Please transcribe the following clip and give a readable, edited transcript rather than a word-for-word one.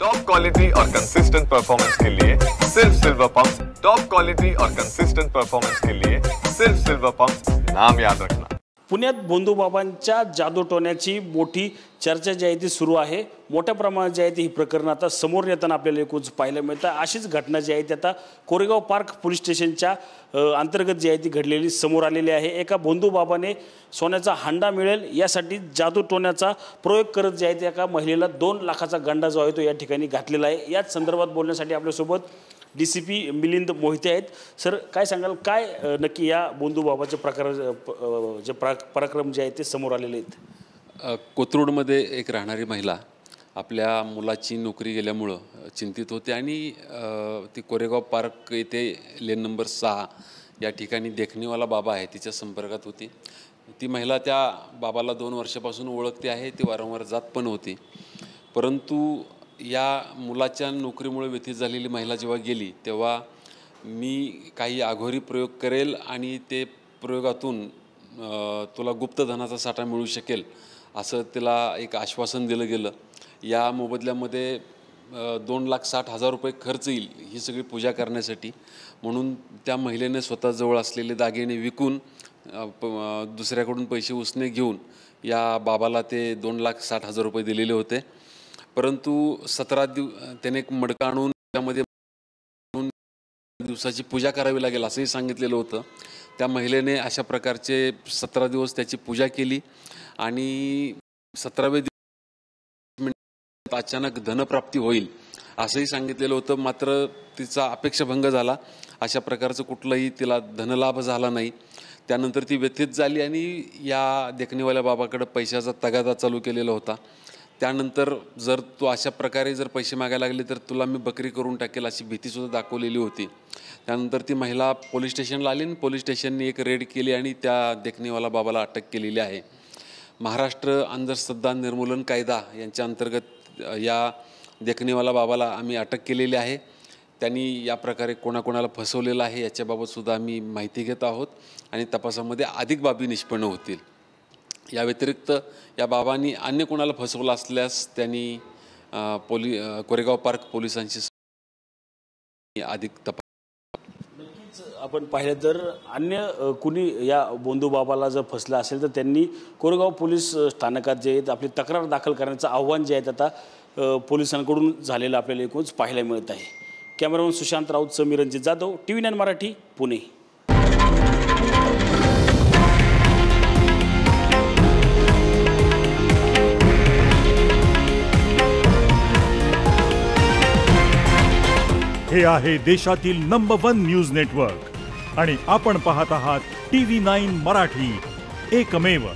Top quality और consistent performance के लिए सिर्फ सिल्वर पंप्स। टॉप क्वालिटी और कंसिस्टेंट परफॉर्मेंस के लिए सिर्फ सिल्वर पंप्स, नाम याद रखना। पुण्यात बोंधूबाबांच्या जादूटोण्याची मोठी चर्चा जी आहे ती सुरू आहे। मोठ्या प्रमाणात जी आहे ती ही प्रकरण आता समोर येताना आपल्याला एकूच पाहायला मिळतं। अशीच घटना जी आहे ती आता कोरेगाव पार्क पोलीस स्टेशनच्या अंतर्गत जी आहे ती घडलेली समोर आलेली आहे। एका बोंधूबाबाने सोन्याचा हांडा मिळेल यासाठी जादूटोण्याचा प्रयोग करत जी आहे ती एका महिलेला 2 लाखाचा गंडा जो आहे तो या ठिकाणी घातलेला आहे। याच संदर्भात बोलण्यासाठी आपल्यासोबत डीसीपी मिलिंद मोहिते आहेत। सर, काय सांगाल, काय नक्की या बोंधूबाबाचे पराक्रम जे आहे ते समोर आलेले आहेत? कोथरूडमध्ये एक राहणारी महिला आपल्या मुलाची नोकरी गेल्यामुळं चिंतित होते आणि ती कोरेगाव पार्क येथे लेन नंबर 6 या ठिकाणी देखणीवाला बाबा आहे तिच्या संपर्कात होती। ती महिला त्या बाबाला 2 वर्षापासून ओळखते आहे, ती वारंवार जात पण होती। परंतु या मुलाच्या नोकरीमुळे व्यथित झालेली महिला जेव्हा गेली तेव्हा मी काही आघोरी प्रयोग करेल आणि ते प्रयोगातून तुला गुप्तधनाचा साठा मिळू शकेल असं तिला एक आश्वासन दिलं गेलं। या मोबदल्यामध्ये 2,60,000 रुपये खर्च येईल ही सगळी पूजा करण्यासाठी, म्हणून त्या महिलेने स्वतःजवळ असलेले दागिने विकून दुसऱ्याकडून पैसे उसने घेऊन या बाबाला ते 2,60,000 रुपये दिलेले होते। परंतु 17 त्याने एक मडका आणून त्यामध्ये दिवसाची पूजा करावी लागेल असंही सांगितलेलं होतं। त्या महिलेने अशा प्रकारचे 17 दिवस त्याची पूजा केली आणि 17व्या दिवशी अचानक धनप्राप्ती होईल असंही सांगितलेलं होतं। मात्र तिचा अपेक्षाभंग झाला, अशा प्रकारचं कुठलंही तिला धनलाभ झाला नाही। त्यानंतर ती व्यथित झाली आणि या देखणीवाल्या बाबाकडे पैशाचा तगादा चालू केलेला होता। त्यानंतर जर तू अशा प्रकारे जर पैसे मागायला लागले तर तुला मी बकरी करून टाकेल अशी भीतीसुद्धा दाखवलेली होती। त्यानंतर ती महिला पोलीस स्टेशनला आली आणि पोलीस स्टेशनने एक रेड केली आणि त्या देखणीवाला बाबाला अटक केलेली आहे। महाराष्ट्र अंधश्रद्धा निर्मूलन कायदा यांच्या अंतर्गत या देखणीवाला बाबाला आम्ही अटक केलेली आहे। त्यांनी या प्रकारे कोणाकोणाला फसवलेलं आहे याच्याबाबतसुद्धा आम्ही माहिती घेत आहोत आणि तपासामध्ये अधिक बाबी निष्पन्न होतील। या व्यतिरिक्त या बाबांनी अन्य कोणाला फसवलं असल्यास त्यांनी कोरेगाव पार्क पोलिसांशी अधिक तपास। नक्कीच आपण पाहिलं तर अन्य कुणी या बोंधूबाबाला जर फसलं असेल तर त्यांनी कोरेगाव पोलीस स्थानकात जे आहेत आपली तक्रार दाखल करण्याचं आव्हान जे आहे आता पोलिसांकडून झालेलं आपल्याला एकूणच पाहायला मिळत आहे। Cameraman Sushant Raut, Sameer Ranjit Jadhav, TV9 Marathi, Pune. हे आहे देशातील नंबर 1 न्यूज नेटवर्क आणि आपण पाहत आहात TV9 मराठी, एकमेव।